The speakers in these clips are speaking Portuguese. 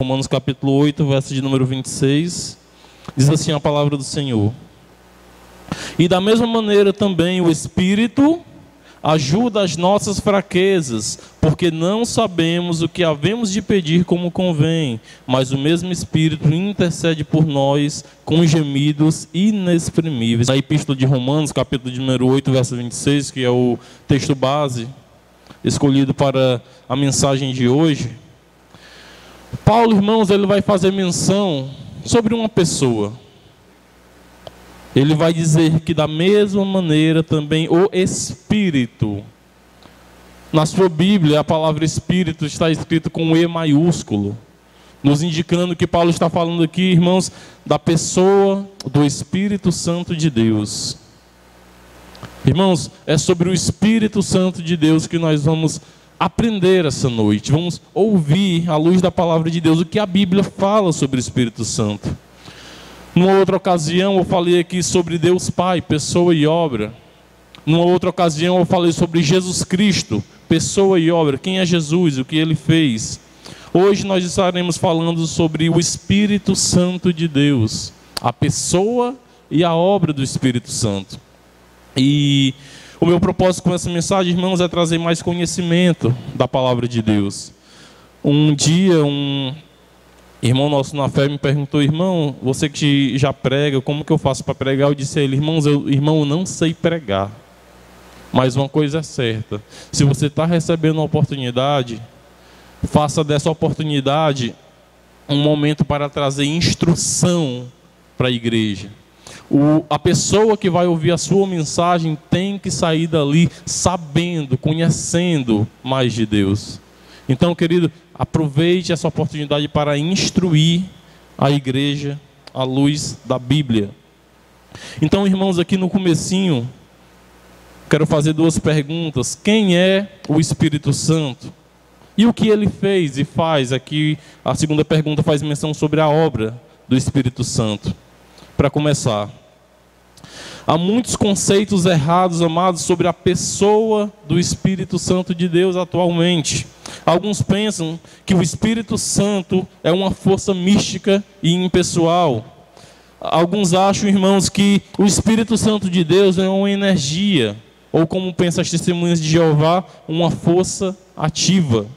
Romanos capítulo 8, verso de número 26, diz assim a palavra do Senhor: e da mesma maneira também o Espírito ajuda as nossas fraquezas, porque não sabemos o que havemos de pedir como convém, mas o mesmo Espírito intercede por nós com gemidos inexprimíveis. Na Epístola de Romanos, capítulo de número 8, verso 26, que é o texto base escolhido para a mensagem de hoje, Paulo, irmãos, ele vai fazer menção sobre uma pessoa. Ele vai dizer que da mesma maneira também o Espírito. Na sua Bíblia, a palavra Espírito está escrito com E maiúsculo, nos indicando que Paulo está falando aqui, irmãos, da pessoa do Espírito Santo de Deus. Irmãos, é sobre o Espírito Santo de Deus que nós vamos aprender essa noite. Vamos ouvir, à luz da palavra de Deus, o que a Bíblia fala sobre o Espírito Santo. Numa outra ocasião eu falei aqui sobre Deus Pai, pessoa e obra. Numa outra ocasião eu falei sobre Jesus Cristo, pessoa e obra. Quem é Jesus, o que Ele fez. Hoje nós estaremos falando sobre o Espírito Santo de Deus, a pessoa e a obra do Espírito Santo. E o meu propósito com essa mensagem, irmãos, é trazer mais conhecimento da palavra de Deus. Um dia, um irmão nosso na fé me perguntou: irmão, você que já prega, como que eu faço para pregar? Eu disse a ele: irmão, eu não sei pregar, mas uma coisa é certa, se você está recebendo uma oportunidade, faça dessa oportunidade um momento para trazer instrução para a igreja. A pessoa que vai ouvir a sua mensagem tem que sair dali sabendo, conhecendo mais de Deus. Então, querido, aproveite essa oportunidade para instruir a igreja à luz da Bíblia. Então, irmãos, aqui no comecinho, quero fazer duas perguntas. Quem é o Espírito Santo? E o que ele fez e faz? Aqui a segunda pergunta faz menção sobre a obra do Espírito Santo. Para começar, há muitos conceitos errados, amados, sobre a pessoa do Espírito Santo de Deus atualmente. Alguns pensam que o Espírito Santo é uma força mística e impessoal. Alguns acham, irmãos, que o Espírito Santo de Deus é uma energia, ou como pensam as testemunhas de Jeová, uma força ativa.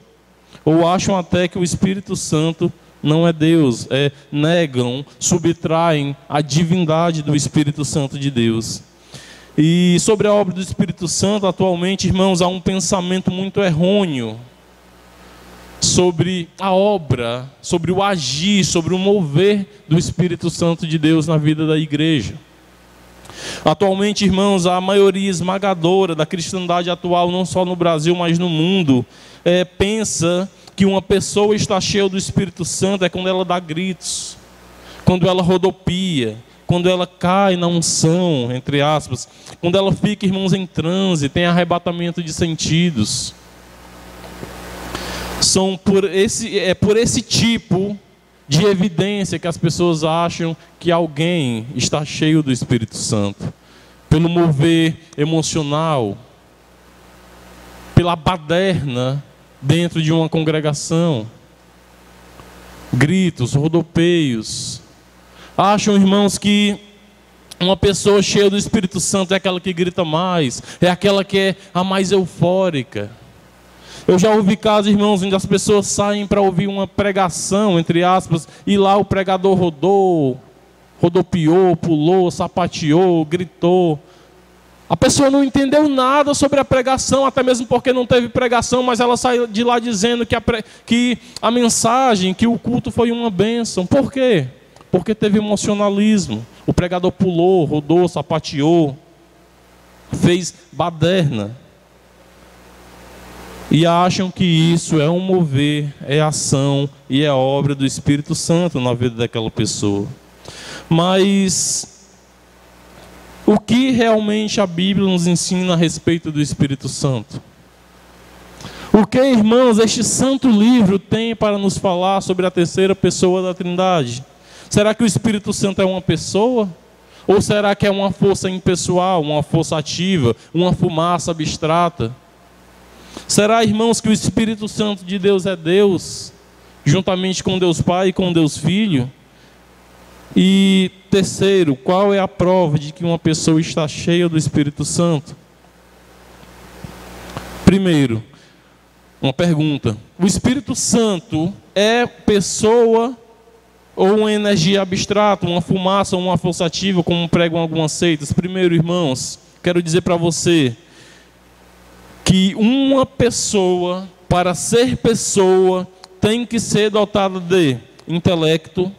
Ou acham até que o Espírito Santo não é Deus, negam, subtraem a divindade do Espírito Santo de Deus. E sobre a obra do Espírito Santo, atualmente, irmãos, há um pensamento muito errôneo sobre a obra, sobre o agir, sobre o mover do Espírito Santo de Deus na vida da igreja. Atualmente, irmãos, a maioria esmagadora da cristandade atual, não só no Brasil, mas no mundo, pensa que uma pessoa está cheia do Espírito Santo é quando ela dá gritos, quando ela rodopia, quando ela cai na unção, entre aspas, quando ela fica, irmãos, em transe, tem arrebatamento de sentidos. É por esse tipo de evidência que as pessoas acham que alguém está cheio do Espírito Santo. Pelo mover emocional, pela baderna dentro de uma congregação, gritos, rodopeios. Acham, irmãos, que uma pessoa cheia do Espírito Santo é aquela que grita mais, é aquela que é a mais eufórica. Eu já ouvi casos, irmãos, onde as pessoas saem para ouvir uma pregação, entre aspas, e lá o pregador rodopiou, pulou, sapateou, gritou. A pessoa não entendeu nada sobre a pregação, até mesmo porque não teve pregação, mas ela saiu de lá dizendo que a mensagem, que o culto foi uma bênção. Por quê? Porque teve emocionalismo. O pregador pulou, rodou, sapateou, fez baderna. E acham que isso é um mover, é ação e é obra do Espírito Santo na vida daquela pessoa. Mas o que realmente a Bíblia nos ensina a respeito do Espírito Santo? O que, irmãos, este santo livro tem para nos falar sobre a terceira pessoa da Trindade? Será que o Espírito Santo é uma pessoa? Ou será que é uma força impessoal, uma força ativa, uma fumaça abstrata? Será, irmãos, que o Espírito Santo de Deus é Deus? juntamente com Deus Pai e com Deus Filho? E terceiro, qual é a prova de que uma pessoa está cheia do Espírito Santo? Primeiro, uma pergunta: o Espírito Santo é pessoa ou uma energia abstrata, uma fumaça, uma força ativa, como pregam algumas seitas? Primeiro, irmãos, quero dizer para você que uma pessoa, para ser pessoa, tem que ser dotada de intelecto,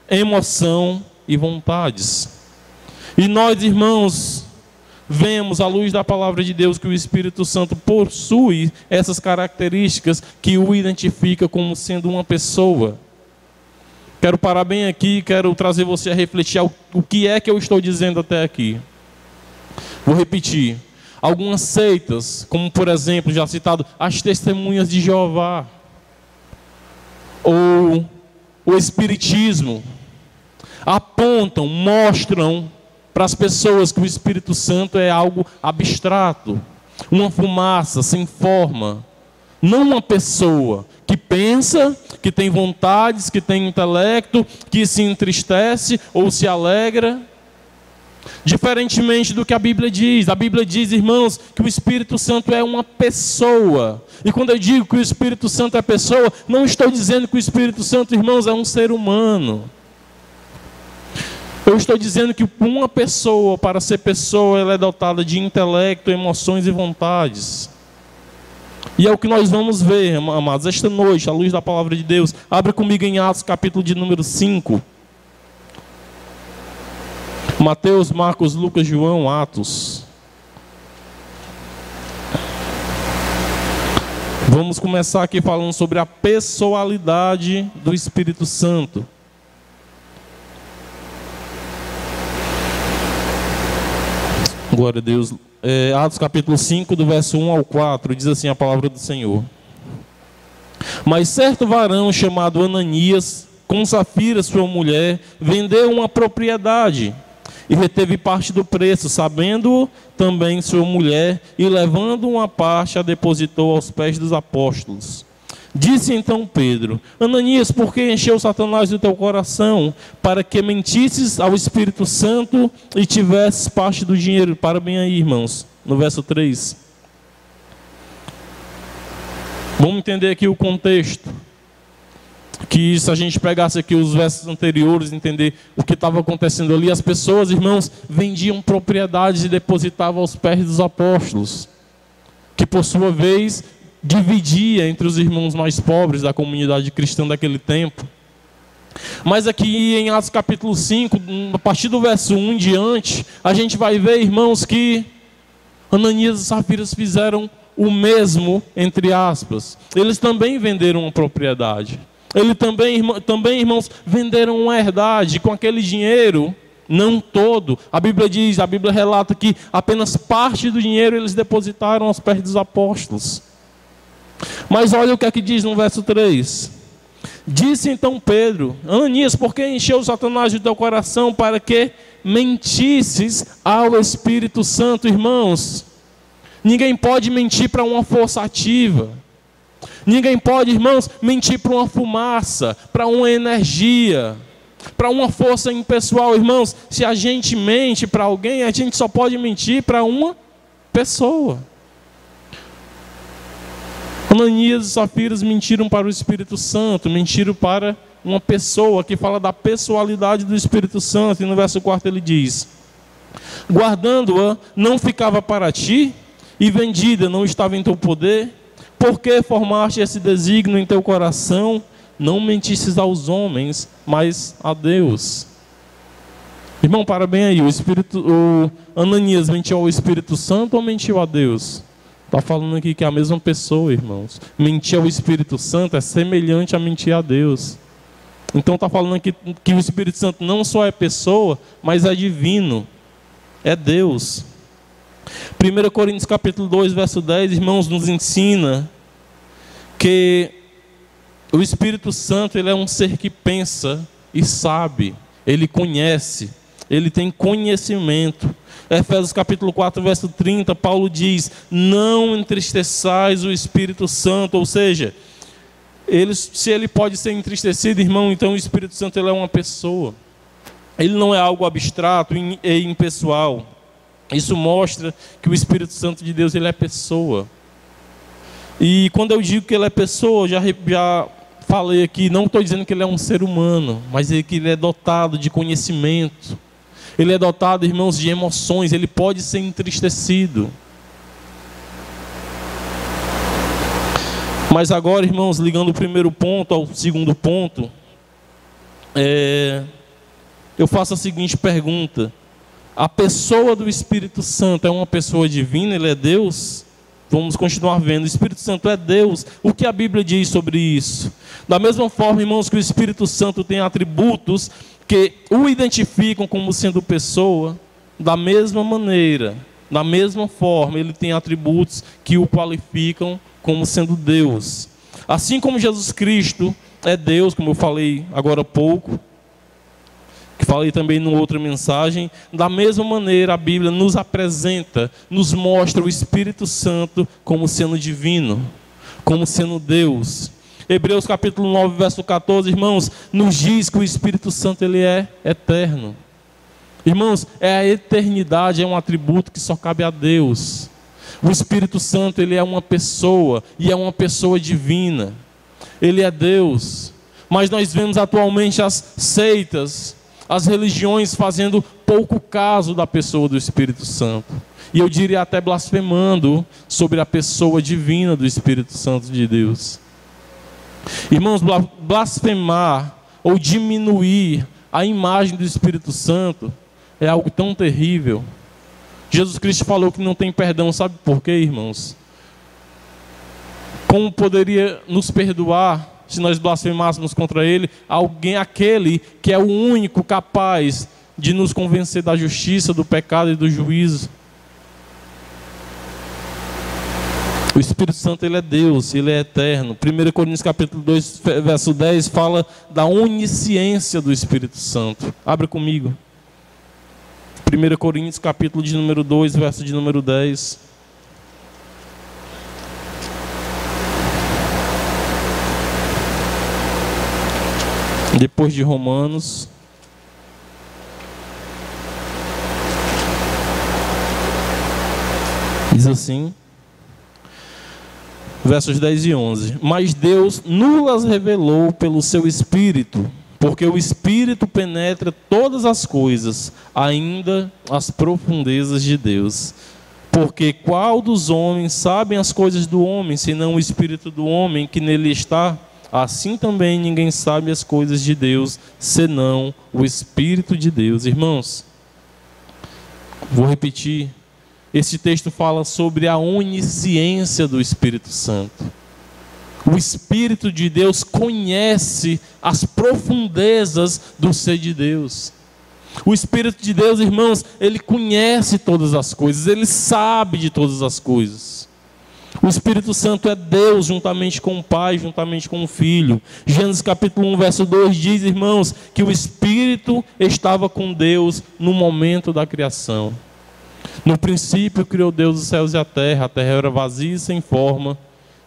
emoção e vontades. E nós, irmãos, vemos à luz da palavra de Deus que o Espírito Santo possui essas características que o identifica como sendo uma pessoa. Quero parar bem aqui, quero trazer você a refletir o que é que eu estou dizendo até aqui. Vou repetir. Algumas seitas, como por exemplo, já citado, as Testemunhas de Jeová, ou o Espiritismo, apontam, mostram para as pessoas que o Espírito Santo é algo abstrato, uma fumaça sem forma, não uma pessoa que pensa, que tem vontades, que tem intelecto, que se entristece ou se alegra. Diferentemente do que a Bíblia diz, irmãos, que o Espírito Santo é uma pessoa. E quando eu digo que o Espírito Santo é pessoa, não estou dizendo que o Espírito Santo, irmãos, é um ser humano. Eu estou dizendo que uma pessoa, para ser pessoa, ela é dotada de intelecto, emoções e vontades. E é o que nós vamos ver, amados, esta noite, à luz da palavra de Deus. Abra comigo em Atos, capítulo de número 5. Mateus, Marcos, Lucas, João, Atos. Vamos começar aqui falando sobre a pessoalidade do Espírito Santo. Glória a Deus. Atos capítulo 5, do verso 1 ao 4, diz assim a palavra do Senhor. Mas certo varão chamado Ananias, com Safira, sua mulher, vendeu uma propriedade e reteve parte do preço, sabendo também sua mulher, e levando uma parte, a depositou aos pés dos apóstolos. Disse então Pedro: Ananias, por que encheu Satanás o teu coração, para que mentisses ao Espírito Santo e tivesses parte do dinheiro? Para bem aí, irmãos, no verso 3. Vamos entender aqui o contexto. Que se a gente pegasse aqui os versos anteriores, entender o que estava acontecendo ali, as pessoas, irmãos, vendiam propriedades e depositavam aos pés dos apóstolos, que por sua vez dividia entre os irmãos mais pobres da comunidade cristã daquele tempo. Mas aqui em Atos capítulo 5, a partir do verso 1 em diante, a gente vai ver, irmãos, que Ananias e Safira fizeram o mesmo, entre aspas. Eles também venderam uma propriedade. Eles também, irmãos, venderam uma herdade. Com aquele dinheiro, não todo, a Bíblia relata que apenas parte do dinheiro eles depositaram aos pés dos apóstolos. Mas olha o que é que diz no verso 3. Disse então Pedro: Ananias, por que encheu Satanás do teu coração, para que mentisses ao Espírito Santo? Irmãos, ninguém pode mentir para uma força ativa. Ninguém pode, irmãos, mentir para uma fumaça, para uma energia, para uma força impessoal. Irmãos, se a gente mente para alguém, a gente só pode mentir para uma pessoa. Ananias e Safira mentiram para o Espírito Santo, mentiram para uma pessoa, que fala da pessoalidade do Espírito Santo. E no verso 4 ele diz: guardando-a não ficava para ti, e vendida não estava em teu poder? Por que formaste esse desígnio em teu coração? Não mentisses aos homens, mas a Deus. Irmão, para bem aí, o Ananias mentiu ao Espírito Santo ou mentiu a Deus? Está falando aqui que é a mesma pessoa, irmãos. Mentir ao Espírito Santo é semelhante a mentir a Deus. Então está falando aqui que o Espírito Santo não só é pessoa, mas é divino. É Deus. 1 Coríntios capítulo 2, verso 10, irmãos, nos ensina que o Espírito Santo, ele é um ser que pensa e sabe, ele conhece, ele tem conhecimento. Efésios capítulo 4, verso 30, Paulo diz: não entristeçais o Espírito Santo, ou seja, se ele pode ser entristecido, irmão, então o Espírito Santo ele é uma pessoa. Ele não é algo abstrato e impessoal. Isso mostra que o Espírito Santo de Deus ele é pessoa. E quando eu digo que ele é pessoa, já falei aqui, não estou dizendo que ele é um ser humano, mas que ele é dotado de conhecimento. Ele é dotado, irmãos, de emoções. Ele pode ser entristecido. Mas agora, irmãos, ligando o primeiro ponto ao segundo ponto, eu faço a seguinte pergunta: a pessoa do Espírito Santo é uma pessoa divina? Ele é Deus? Vamos continuar vendo. O Espírito Santo é Deus. O que a Bíblia diz sobre isso? Da mesma forma, irmãos, que o Espírito Santo tem atributos que o identificam como sendo pessoa, da mesma maneira, da mesma forma, ele tem atributos que o qualificam como sendo Deus. Assim como Jesus Cristo é Deus, como eu falei agora há pouco, que falei também numa outra mensagem, da mesma maneira a Bíblia nos apresenta, nos mostra o Espírito Santo como sendo divino, como sendo Deus. Hebreus capítulo 9, verso 14, irmãos, nos diz que o Espírito Santo ele é eterno. Irmãos, a eternidade é um atributo que só cabe a Deus. O Espírito Santo ele é uma pessoa, e é uma pessoa divina. Ele é Deus. Mas nós vemos atualmente as seitas, as religiões fazendo pouco caso da pessoa do Espírito Santo. E eu diria até blasfemando sobre a pessoa divina do Espírito Santo de Deus. Irmãos, blasfemar ou diminuir a imagem do Espírito Santo é algo tão terrível. Jesus Cristo falou que não tem perdão, sabe por quê, irmãos? Como poderia nos perdoar se nós blasfemássemos contra Ele? Aquele que é o único capaz de nos convencer da justiça, do pecado e do juízo. O Espírito Santo ele é Deus, ele é eterno. 1 Coríntios capítulo 2, verso 10 fala da onisciência do Espírito Santo. Abra comigo. 1 Coríntios capítulo de número 2, verso de número 10. Depois de Romanos. Diz assim, versos 10 e 11. Mas Deus nos revelou pelo seu Espírito, porque o Espírito penetra todas as coisas, ainda as profundezas de Deus. Porque qual dos homens sabem as coisas do homem, senão o Espírito do homem que nele está? Assim também ninguém sabe as coisas de Deus, senão o Espírito de Deus. Irmãos, vou repetir. Esse texto fala sobre a onisciência do Espírito Santo. O Espírito de Deus conhece as profundezas do ser de Deus. O Espírito de Deus, irmãos, ele conhece todas as coisas, ele sabe de todas as coisas. O Espírito Santo é Deus juntamente com o Pai, juntamente com o Filho. Gênesis capítulo 1, verso 2 diz, irmãos, que o Espírito estava com Deus no momento da criação. No princípio criou Deus os céus e a terra era vazia e sem forma,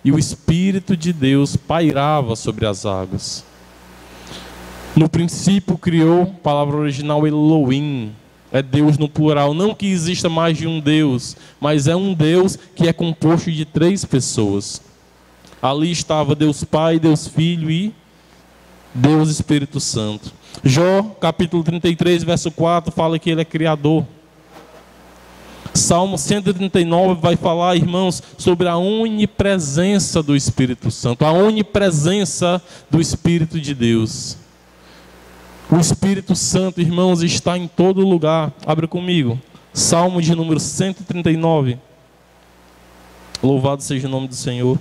e o Espírito de Deus pairava sobre as águas. No princípio criou, palavra original Elohim, é Deus no plural, não que exista mais de um Deus, mas é um Deus que é composto de 3 pessoas. Ali estava Deus Pai, Deus Filho e Deus Espírito Santo. Jó, capítulo 33, verso 4, fala que ele é Criador. Salmo 139 vai falar, irmãos, sobre a onipresença do Espírito Santo, a onipresença do Espírito de Deus. O Espírito Santo, irmãos, está em todo lugar. Abra comigo. Salmo de número 139. Louvado seja o nome do Senhor.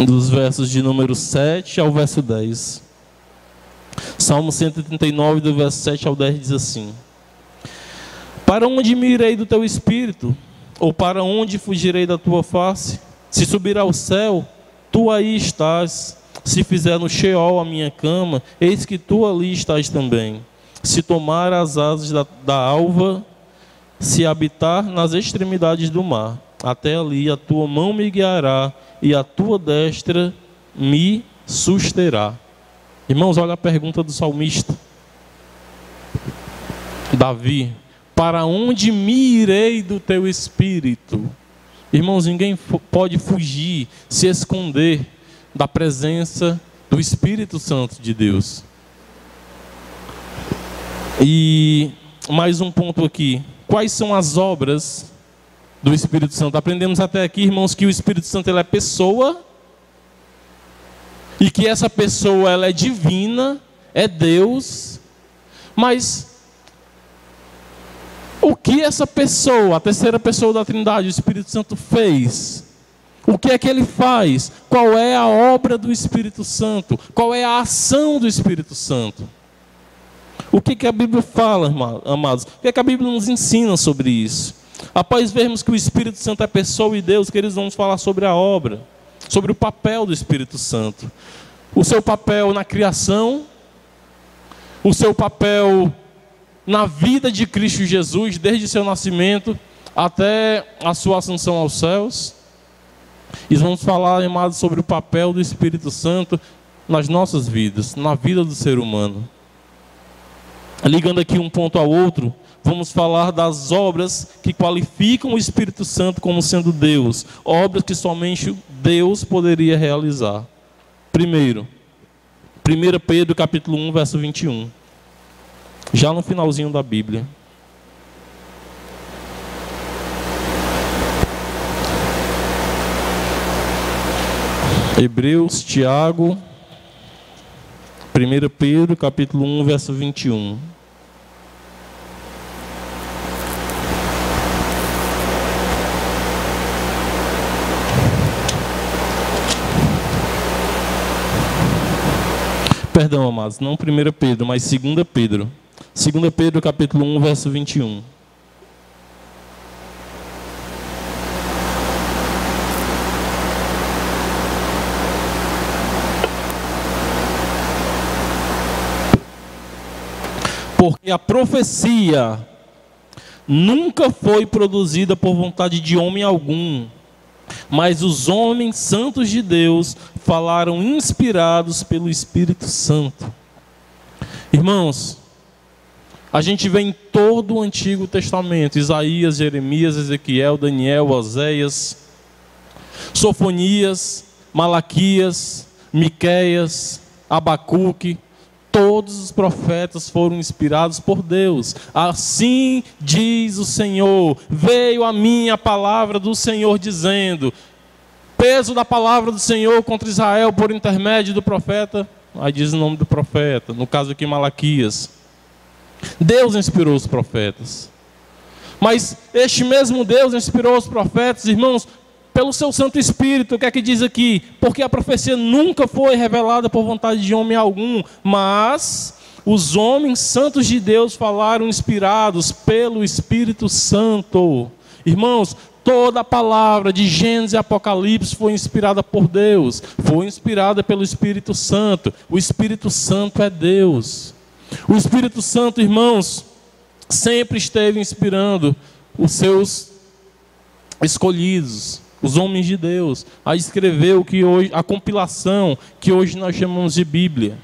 Dos versos de número 7 ao verso 10. Salmo 139, do verso 7 ao 10 diz assim: Para onde me irei do teu Espírito? Ou para onde fugirei da tua face? Se subir ao céu, tu aí estás. Se fizer no Sheol a minha cama, eis que tu ali estás também. se tomar as asas da alva, se habitar nas extremidades do mar. Até ali a tua mão me guiará e a tua destra me susterá. Irmãos, olha a pergunta do salmista Davi: para onde me irei do teu espírito? Irmãos, ninguém pode fugir, se esconder da presença do Espírito Santo de Deus. E mais um ponto aqui: quais são as obras do Espírito Santo? Aprendemos até aqui, irmãos, que o Espírito Santo, ele é pessoa, e que essa pessoa, ela é divina, é Deus. Mas o que essa pessoa, a terceira pessoa da Trindade, o Espírito Santo, fez? O que é que ele faz? Qual é a obra do Espírito Santo? Qual é a ação do Espírito Santo? O que a Bíblia fala, amados? O que a Bíblia nos ensina sobre isso? Após vermos que o Espírito Santo é pessoa e Deus, que eles vão falar sobre a obra, sobre o papel do Espírito Santo. O seu papel na criação, o seu papel na vida de Cristo Jesus, desde seu nascimento até a sua ascensão aos céus. E vamos falar, amados, sobre o papel do Espírito Santo nas nossas vidas, na vida do ser humano. Ligando aqui um ponto ao outro, vamos falar das obras que qualificam o Espírito Santo como sendo Deus. Obras que somente Deus poderia realizar. Primeiro, 1 Pedro capítulo 1, verso 21. Já no finalzinho da Bíblia. Hebreus, Tiago, 1 Pedro capítulo 1, verso 21. Perdão, amados, não 1 Pedro, mas 2 Pedro. 2 Pedro capítulo 1, verso 21. Porque a profecia nunca foi produzida por vontade de homem algum, mas os homens santos de Deus falaram inspirados pelo Espírito Santo. Irmãos, a gente vê em todo o Antigo Testamento, Isaías, Jeremias, Ezequiel, Daniel, Oséias, Sofonias, Malaquias, Miqueias, Abacuque, todos os profetas foram inspirados por Deus. Assim diz o Senhor: veio a mim a palavra do Senhor dizendo. Peso da palavra do Senhor contra Israel por intermédio do profeta. Aí diz o nome do profeta, no caso aqui Malaquias. Deus inspirou os profetas. Mas este mesmo Deus inspirou os profetas, irmãos, pelo seu Santo Espírito. O que é que diz aqui? Porque a profecia nunca foi revelada por vontade de homem algum, mas os homens santos de Deus falaram inspirados pelo Espírito Santo. Irmãos, toda a palavra de Gênesis e Apocalipse foi inspirada por Deus, foi inspirada pelo Espírito Santo. O Espírito Santo é Deus. O Espírito Santo, irmãos, sempre esteve inspirando os seus escolhidos, os homens de Deus, a escrever o que hoje, a compilação que hoje nós chamamos de Bíblia.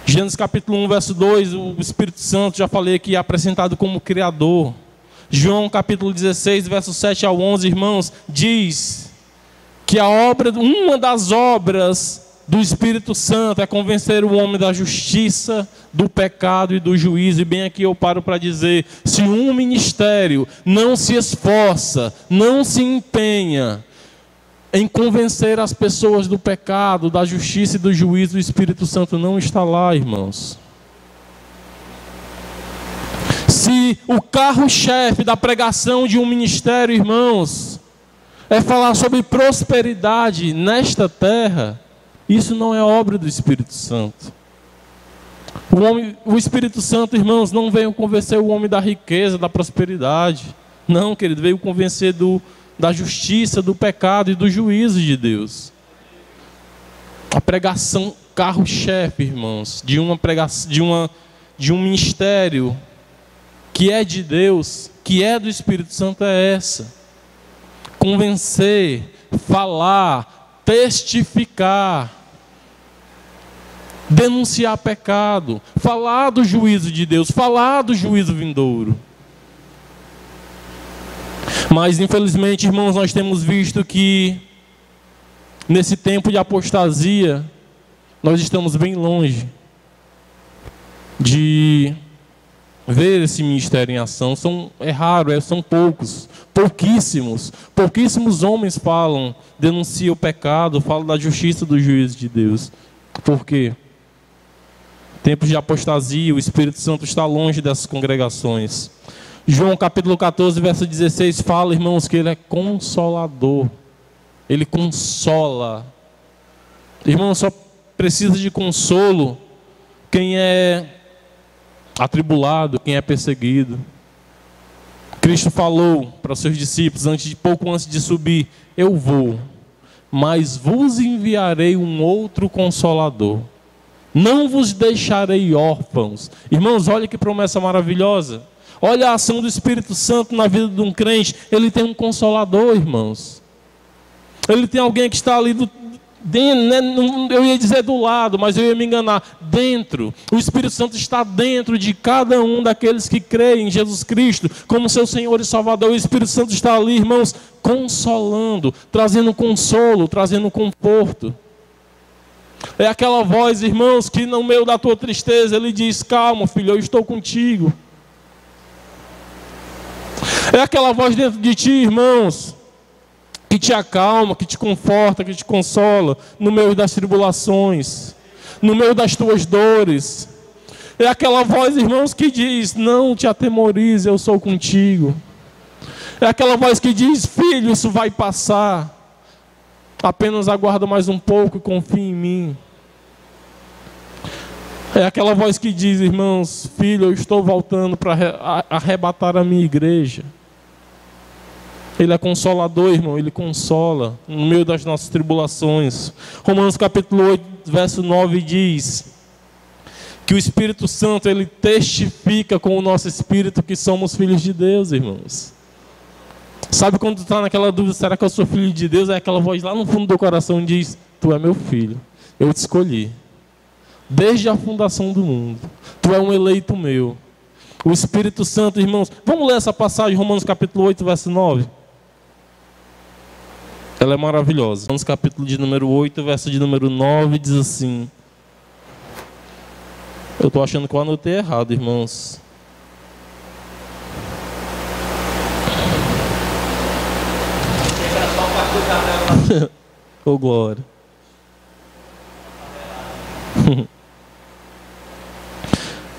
Gênesis capítulo 1, verso 2, o Espírito Santo, já falei aqui, é apresentado como Criador. João capítulo 16, verso 7 ao 11, irmãos, diz que uma das obras do Espírito Santo é convencer o homem da justiça, do pecado e do juízo. E bem aqui eu paro para dizer: se um ministério não se esforça, não se empenha em convencer as pessoas do pecado, da justiça e do juízo, o Espírito Santo não está lá, irmãos. Se o carro-chefe da pregação de um ministério, irmãos, é falar sobre prosperidade nesta terra, isso não é obra do Espírito Santo. O Espírito Santo, irmãos, não veio convencer o homem da riqueza, da prosperidade. Não, querido, veio convencer da justiça, do pecado e do juízo de Deus. A pregação carro-chefe, irmãos, de uma de um ministério que é de Deus, que é do Espírito Santo, é essa: convencer, falar, testificar, denunciar pecado, falar do juízo de Deus, falar do juízo vindouro. Mas infelizmente, irmãos, nós temos visto que nesse tempo de apostasia, nós estamos bem longe de ver esse ministério em ação. É raro, são pouquíssimos homens denunciam o pecado, falam da justiça do juízo de Deus. Por quê? Tempos de apostasia, o Espírito Santo está longe dessas congregações. João capítulo 14, verso 16 fala, irmãos, que Ele é consolador. Ele consola. Irmão, só precisa de consolo quem é atribulado, quem é perseguido. Cristo falou para os seus discípulos, pouco antes de subir: eu vou, mas vos enviarei um outro consolador. Não vos deixarei órfãos. Irmãos, olha que promessa maravilhosa. Olha a ação do Espírito Santo na vida de um crente. Ele tem um consolador, irmãos. Ele tem alguém que está ali dentro, eu ia dizer do lado, mas eu ia me enganar. Dentro. O Espírito Santo está dentro de cada um daqueles que creem em Jesus Cristo como seu Senhor e Salvador. O Espírito Santo está ali, irmãos, consolando, trazendo consolo, trazendo conforto. É aquela voz, irmãos, que no meio da tua tristeza Ele diz: calma, filho, eu estou contigo. É aquela voz dentro de ti, irmãos, que te acalma, que te conforta, que te consola no meio das tribulações, no meio das tuas dores. É aquela voz, irmãos, que diz: não te atemorize, eu sou contigo. É aquela voz que diz: filho, isso vai passar, apenas aguarda mais um pouco e confia em mim. É aquela voz que diz: irmãos, filho, eu estou voltando para arrebatar a minha igreja. Ele é consolador, irmão, Ele consola no meio das nossas tribulações. Romanos capítulo 8, verso 9 diz que o Espírito Santo, Ele testifica com o nosso espírito que somos filhos de Deus, irmãos. Sabe quando tu está naquela dúvida: será que eu sou filho de Deus? É aquela voz lá no fundo do coração diz: tu é meu filho, eu te escolhi desde a fundação do mundo, tu é um eleito meu. O Espírito Santo, irmãos, vamos ler essa passagem, Romanos capítulo 8, verso 9. Ela é maravilhosa. Romanos capítulo de número 8, verso de número 9, diz assim. Eu estou achando que eu anotei errado, irmãos. Ô glória.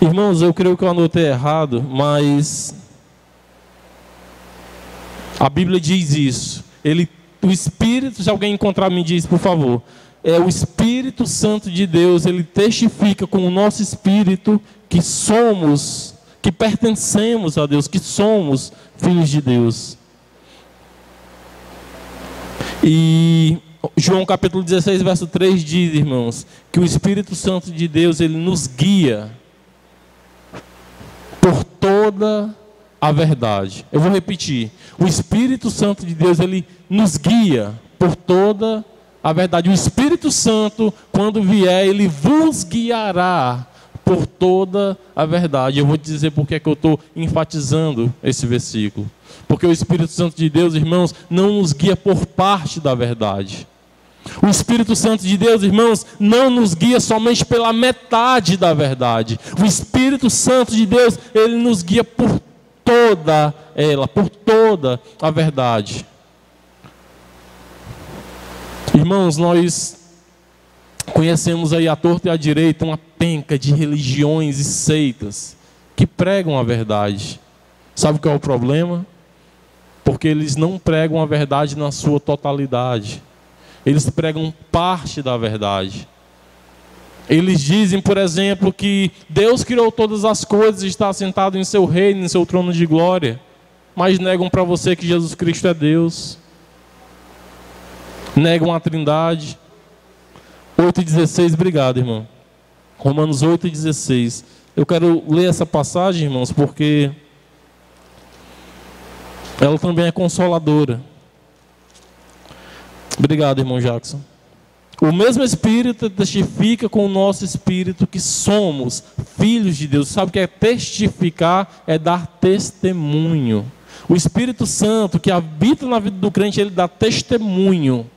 Irmãos, eu creio que eu anotei errado, mas a Bíblia diz isso. O Espírito, se alguém encontrar, me diz, por favor. É o Espírito Santo de Deus, Ele testifica com o nosso espírito que somos, que pertencemos a Deus, que somos filhos de Deus. E João capítulo 16, verso 3 diz, irmãos, que o Espírito Santo de Deus, Ele nos guia por toda a verdade. Eu vou repetir. O Espírito Santo de Deus, Ele nos guia por toda a verdade. O Espírito Santo, quando vier, Ele vos guiará por toda a verdade. Eu vou te dizer por que é que eu estou enfatizando esse versículo. Porque o Espírito Santo de Deus, irmãos, não nos guia por parte da verdade. O Espírito Santo de Deus, irmãos, não nos guia somente pela metade da verdade. O Espírito Santo de Deus, Ele nos guia por toda ela, por toda a verdade. Irmãos, nós conhecemos aí à torta e à direita uma penca de religiões e seitas que pregam a verdade. Sabe qual é o problema? Porque eles não pregam a verdade na sua totalidade. Eles pregam parte da verdade. Eles dizem, por exemplo, que Deus criou todas as coisas e está sentado em seu reino, em seu trono de glória. Mas negam para você que Jesus Cristo é Deus. Negam a Trindade. 8:16, obrigado, irmão. Romanos 8,16. Eu quero ler essa passagem, irmãos, porque ela também é consoladora. Obrigado, irmão Jackson. O mesmo Espírito testifica com o nosso Espírito que somos filhos de Deus. Sabe o que é testificar? É dar testemunho. O Espírito Santo que habita na vida do crente, ele dá testemunho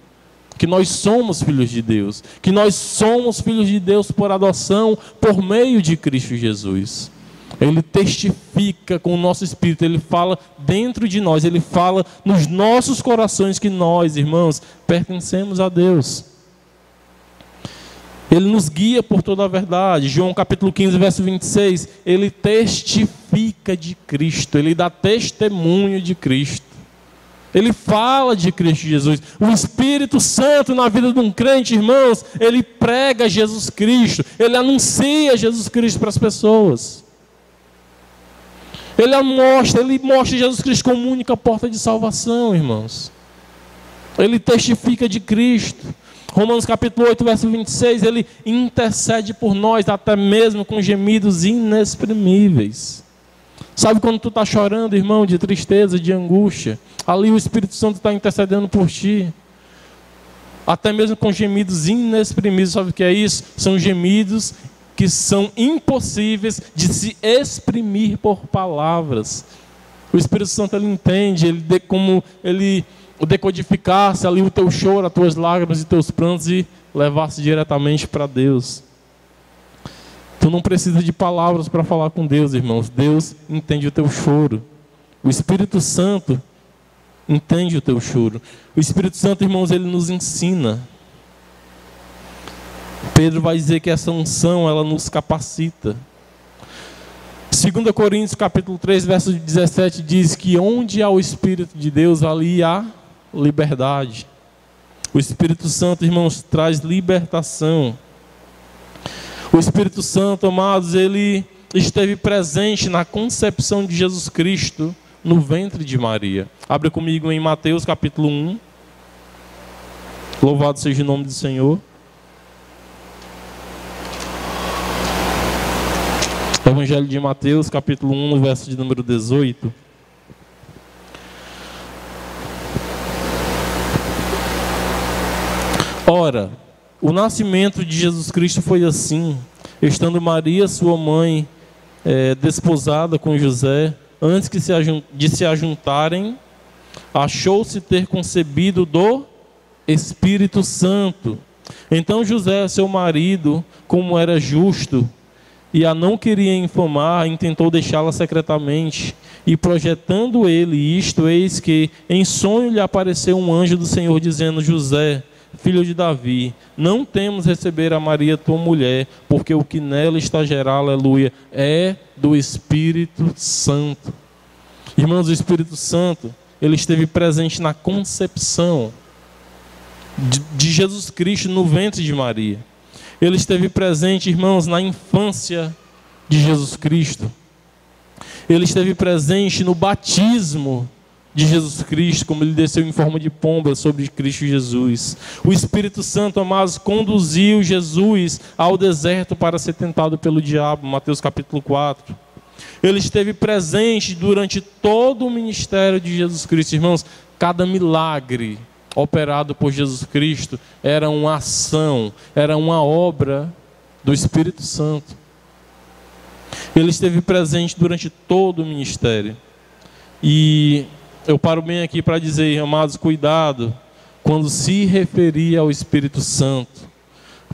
que nós somos filhos de Deus, que nós somos filhos de Deus por adoção, por meio de Cristo Jesus. Ele testifica com o nosso espírito, ele fala dentro de nós, ele fala nos nossos corações que nós, irmãos, pertencemos a Deus. Ele nos guia por toda a verdade. João capítulo 15, verso 26, ele testifica de Cristo, ele dá testemunho de Cristo. Ele fala de Cristo Jesus. O Espírito Santo na vida de um crente, irmãos, ele prega Jesus Cristo, ele anuncia Jesus Cristo para as pessoas. Ele mostra Jesus Cristo como única porta de salvação, irmãos. Ele testifica de Cristo. Romanos capítulo 8, verso 26, ele intercede por nós, até mesmo com gemidos inexprimíveis. Sabe quando tu está chorando, irmão, de tristeza, de angústia? Ali o Espírito Santo está intercedendo por ti. Até mesmo com gemidos inexprimíveis. Sabe o que é isso? São gemidos que são impossíveis de se exprimir por palavras. O Espírito Santo, ele entende, como ele decodificasse ali o teu choro, as tuas lágrimas e teus prantos e levasse diretamente para Deus. Tu não precisa de palavras para falar com Deus, irmãos. Deus entende o teu choro. O Espírito Santo entende o teu choro. O Espírito Santo, irmãos, ele nos ensina. Pedro vai dizer que essa unção, ela nos capacita. 2 Coríntios capítulo 3, verso 17 diz que onde há o Espírito de Deus, ali há liberdade. O Espírito Santo, irmãos, traz libertação. O Espírito Santo, amados, ele esteve presente na concepção de Jesus Cristo no ventre de Maria. Abre comigo em Mateus capítulo 1. Louvado seja o nome do Senhor. Evangelho de Mateus capítulo 1, no verso de número 18. Ora, o nascimento de Jesus Cristo foi assim: estando Maria, sua mãe, desposada com José, antes de se ajuntarem, achou-se ter concebido do Espírito Santo. Então José, seu marido, como era justo e a não queria infamar, intentou deixá-la secretamente. E projetando ele isto, eis que em sonho lhe apareceu um anjo do Senhor, dizendo: José, filho de Davi, não temos receber a Maria tua mulher, porque o que nela está gerado, aleluia, é do Espírito Santo. Irmãos, o Espírito Santo, ele esteve presente na concepção de Jesus Cristo no ventre de Maria. Ele esteve presente, irmãos, na infância de Jesus Cristo. Ele esteve presente no batismo de Jesus Cristo, como ele desceu em forma de pomba sobre Cristo Jesus. O Espírito Santo, amados, conduziu Jesus ao deserto para ser tentado pelo diabo, Mateus capítulo 4. Ele esteve presente durante todo o ministério de Jesus Cristo. Irmãos, cada milagre operado por Jesus Cristo era uma ação, era uma obra do Espírito Santo. Ele esteve presente durante todo o ministério. E eu paro bem aqui para dizer, amados, cuidado quando se referir ao Espírito Santo,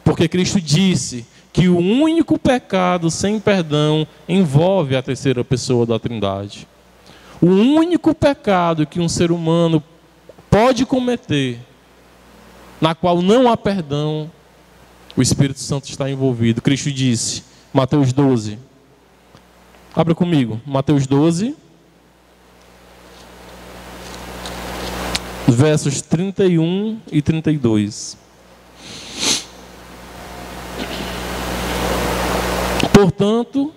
porque Cristo disse que o único pecado sem perdão envolve a terceira pessoa da Trindade. O único pecado que um ser humano pode cometer, na qual não há perdão, o Espírito Santo está envolvido. Cristo disse, Mateus 12. Abra comigo, Mateus 12, versos 31 e 32. Portanto,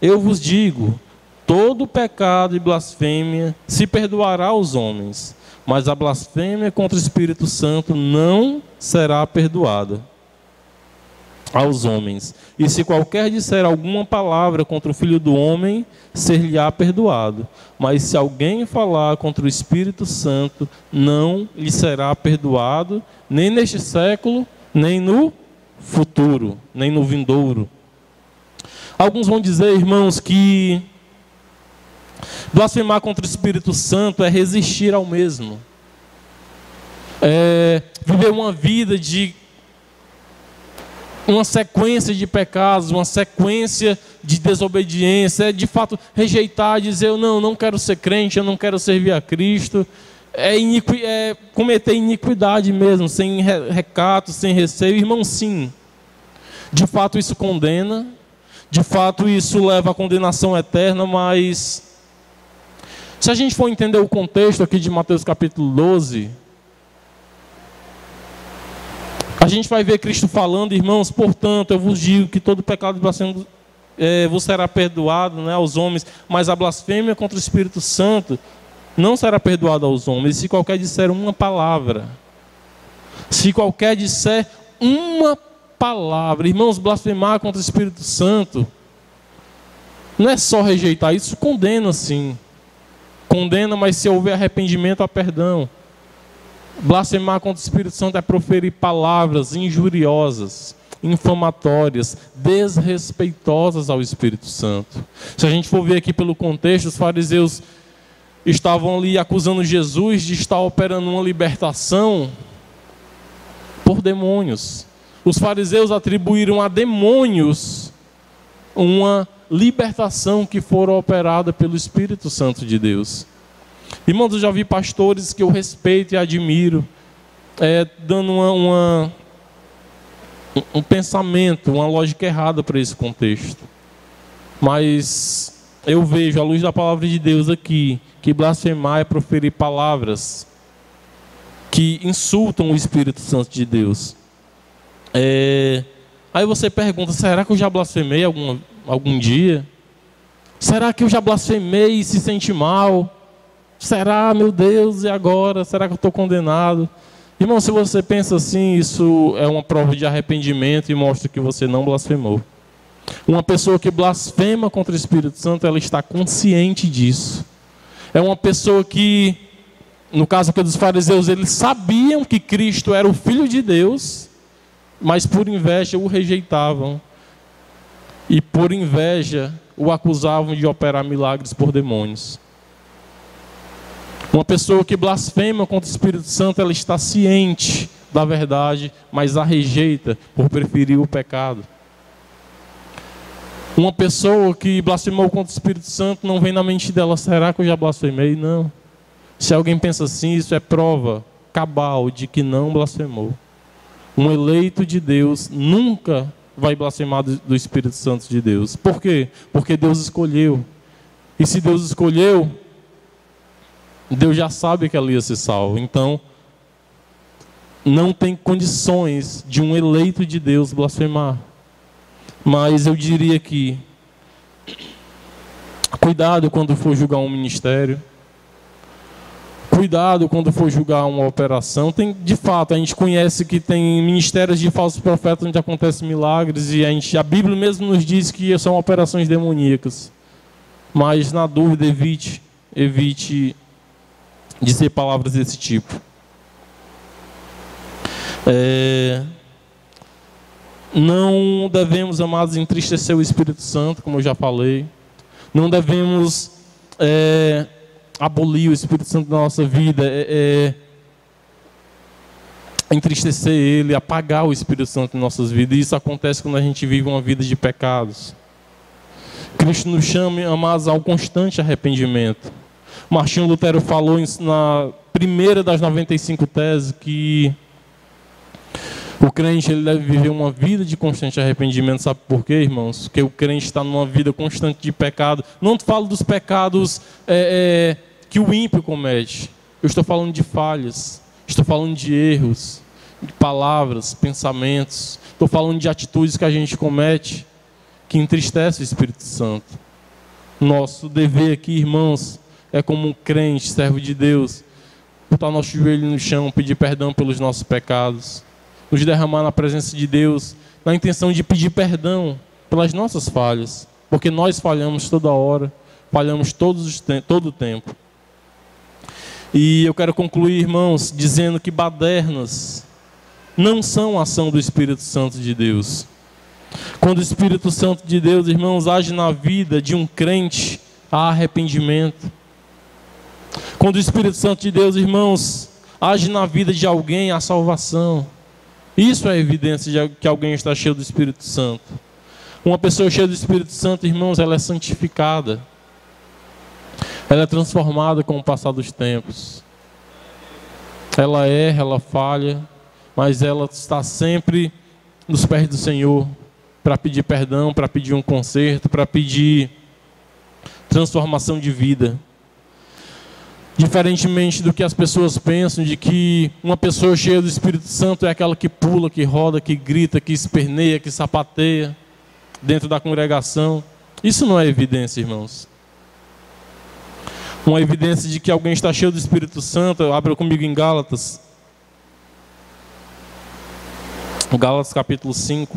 eu vos digo, todo pecado e blasfêmia se perdoará aos homens, mas a blasfêmia contra o Espírito Santo não será perdoada. aos homens. E se qualquer disser alguma palavra contra o Filho do Homem, ser-lhe-á perdoado. Mas se alguém falar contra o Espírito Santo, não lhe será perdoado, nem neste século, nem no futuro, nem no vindouro. Alguns vão dizer, irmãos, que blasfemar contra o Espírito Santo é resistir ao mesmo. É viver uma vida de uma sequência de pecados, uma sequência de desobediência, é de fato rejeitar, dizer eu não quero ser crente, eu não quero servir a Cristo, é cometer iniquidade mesmo, sem recato, sem receio. Irmão, sim, de fato isso condena, de fato isso leva à condenação eterna, mas se a gente for entender o contexto aqui de Mateus capítulo 12, a gente vai ver Cristo falando, irmãos, portanto, eu vos digo que todo pecado de blasfêmia vos será perdoado, né, aos homens, mas a blasfêmia contra o Espírito Santo não será perdoada aos homens, se qualquer disser uma palavra. Se qualquer disser uma palavra. Irmãos, blasfemar contra o Espírito Santo não é só rejeitar, isso condena sim. Condena, mas se houver arrependimento, há perdão. Blasfemar contra o Espírito Santo é proferir palavras injuriosas, infamatórias, desrespeitosas ao Espírito Santo. Se a gente for ver aqui pelo contexto, os fariseus estavam ali acusando Jesus de estar operando uma libertação por demônios. Os fariseus atribuíram a demônios uma libertação que fora operada pelo Espírito Santo de Deus. Irmãos, eu já vi pastores que eu respeito e admiro, dando um pensamento, uma lógica errada para esse contexto. Mas eu vejo, à luz da palavra de Deus aqui, que blasfemar é proferir palavras que insultam o Espírito Santo de Deus. Aí você pergunta, será que eu já blasfemei algum dia? Será que eu já blasfemei e se sente mal? Será, meu Deus, e agora? Será que eu estou condenado? Irmão, se você pensa assim, isso é uma prova de arrependimento e mostra que você não blasfemou. Uma pessoa que blasfema contra o Espírito Santo, ela está consciente disso. É uma pessoa que, no caso aqui dos fariseus, eles sabiam que Cristo era o Filho de Deus, mas por inveja o rejeitavam. E por inveja o acusavam de operar milagres por demônios. Uma pessoa que blasfema contra o Espírito Santo, ela está ciente da verdade, mas a rejeita por preferir o pecado. Uma pessoa que blasfemou contra o Espírito Santo, não vem na mente dela, será que eu já blasfemei? Não. Se alguém pensa assim, isso é prova cabal de que não blasfemou. Um eleito de Deus nunca vai blasfemar do Espírito Santo de Deus. Por quê? Porque Deus escolheu. E se Deus escolheu, Deus já sabe que ela ia ser salva. Então, não tem condições de um eleito de Deus blasfemar. Mas eu diria que cuidado quando for julgar um ministério. Cuidado quando for julgar uma operação. De fato, a gente conhece que tem ministérios de falsos profetas onde acontecem milagres e a Bíblia mesmo nos diz que são operações demoníacas. Mas, na dúvida, evite dizer palavras desse tipo. Não devemos, amados, entristecer o Espírito Santo, como eu já falei. Não devemos abolir o Espírito Santo da nossa vida, entristecer ele, apagar o Espírito Santo em nossas vidas. E isso acontece quando a gente vive uma vida de pecados. Cristo nos chama, amados, ao constante arrependimento. Martinho Lutero falou na primeira das 95 teses que o crente ele deve viver uma vida de constante arrependimento. Sabe por quê, irmãos? Porque o crente está numa vida constante de pecado. Não falo dos pecados que o ímpio comete. Eu estou falando de falhas. Estou falando de erros, de palavras, pensamentos. Estou falando de atitudes que a gente comete que entristece o Espírito Santo. Nosso dever aqui, irmãos, é como um crente, servo de Deus, botar nosso joelho no chão, pedir perdão pelos nossos pecados, nos derramar na presença de Deus, na intenção de pedir perdão pelas nossas falhas, porque nós falhamos toda hora, falhamos todo o tempo. E eu quero concluir, irmãos, dizendo que badernas não são a ação do Espírito Santo de Deus. Quando o Espírito Santo de Deus, irmãos, age na vida de um crente, há arrependimento. Quando o Espírito Santo de Deus, irmãos, age na vida de alguém, há salvação. Isso é evidência de que alguém está cheio do Espírito Santo. Uma pessoa cheia do Espírito Santo, irmãos, ela é santificada. Ela é transformada com o passar dos tempos. Ela erra, ela falha, mas ela está sempre nos pés do Senhor para pedir perdão, para pedir um conserto, para pedir transformação de vida. Diferentemente do que as pessoas pensam, de que uma pessoa cheia do Espírito Santo é aquela que pula, que roda, que grita, que esperneia, que sapateia dentro da congregação. Isso não é evidência, irmãos. Uma evidência de que alguém está cheio do Espírito Santo, abra comigo em Gálatas. Gálatas capítulo 5.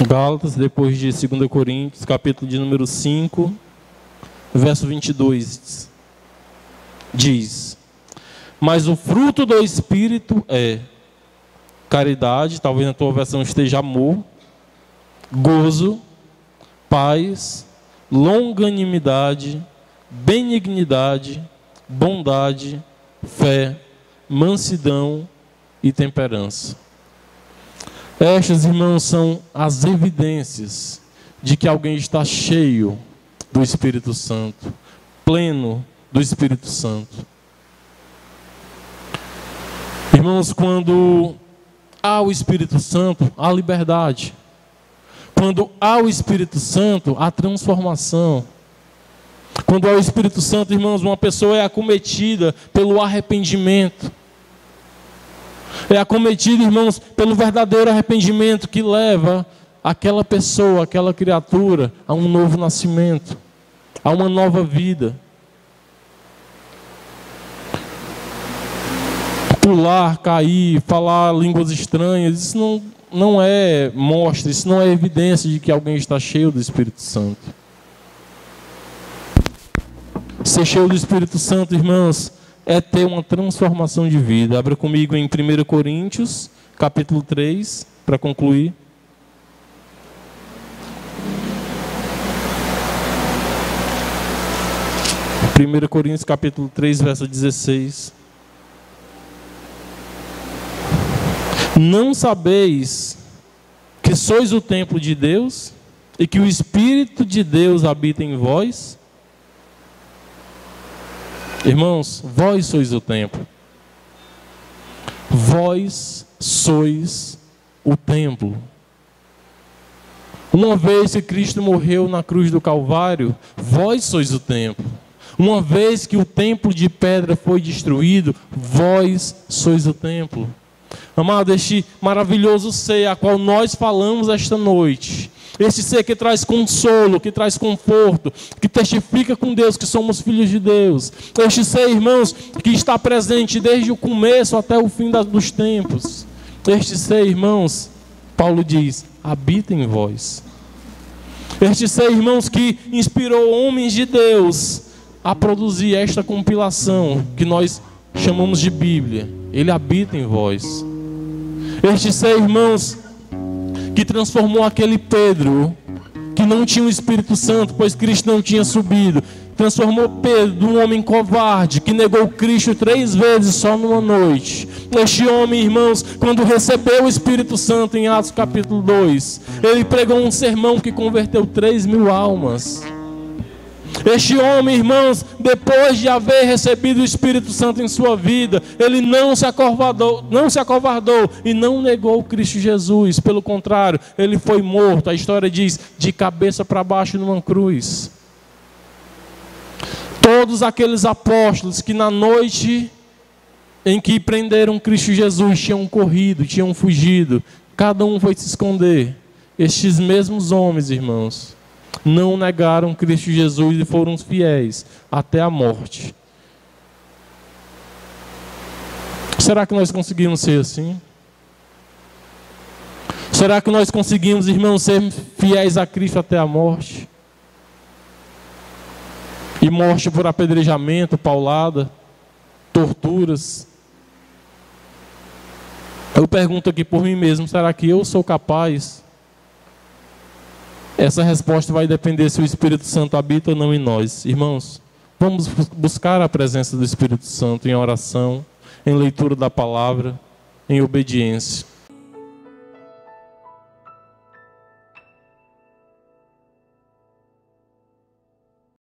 Gálatas, depois de 2 Coríntios, capítulo de número 5, verso 22, diz: mas o fruto do Espírito é caridade, talvez na tua versão esteja amor, gozo, paz, longanimidade, benignidade, bondade, fé, mansidão e temperança. Estas, irmãos, são as evidências de que alguém está cheio do Espírito Santo, pleno do Espírito Santo. Irmãos, quando há o Espírito Santo, há liberdade. Quando há o Espírito Santo, há transformação. Quando há o Espírito Santo, irmãos, uma pessoa é acometida pelo arrependimento. É acometida, irmãos, pelo verdadeiro arrependimento que leva aquela pessoa, aquela criatura a um novo nascimento, a uma nova vida. Pular, cair, falar línguas estranhas, isso não é mostra, isso não é evidência de que alguém está cheio do Espírito Santo. Ser cheio do Espírito Santo, irmãos, é ter uma transformação de vida. Abra comigo em 1 Coríntios, capítulo 3, para concluir. Primeiro Coríntios, capítulo 3, verso 16. Não sabeis que sois o templo de Deus e que o Espírito de Deus habita em vós? Irmãos, vós sois o templo. Vós sois o templo. Uma vez que Cristo morreu na cruz do Calvário, vós sois o templo. Uma vez que o templo de pedra foi destruído, vós sois o templo. Amado, este maravilhoso ser a qual nós falamos esta noite, este ser que traz consolo, que traz conforto, que testifica com Deus que somos filhos de Deus. Este ser, irmãos, que está presente desde o começo até o fim dos tempos. Este ser, irmãos, Paulo diz, habita em vós. Este ser, irmãos, que inspirou homens de Deus a produzir esta compilação que nós chamamos de Bíblia. Ele habita em vós. Este ser, irmãos, que transformou aquele Pedro, que não tinha o Espírito Santo, pois Cristo não tinha subido. Transformou Pedro de um homem covarde, que negou Cristo 3 vezes só numa noite. Este homem, irmãos, quando recebeu o Espírito Santo em Atos capítulo 2, ele pregou um sermão que converteu 3.000 almas. Este homem, irmãos, depois de haver recebido o Espírito Santo em sua vida, ele não se acovardou e não negou Cristo Jesus. Pelo contrário, ele foi morto, a história diz, de cabeça para baixo numa cruz. Todos aqueles apóstolos que na noite em que prenderam Cristo Jesus tinham corrido, tinham fugido, cada um foi se esconder. Estes mesmos homens, irmãos, não negaram Cristo Jesus e foram fiéis até a morte. Será que nós conseguimos ser assim? Será que nós conseguimos, irmãos, ser fiéis a Cristo até a morte? E morte por apedrejamento, paulada, torturas. Eu pergunto aqui por mim mesmo, será que eu sou capaz? Essa resposta vai depender se o Espírito Santo habita ou não em nós. Irmãos, vamos buscar a presença do Espírito Santo em oração, em leitura da palavra, em obediência.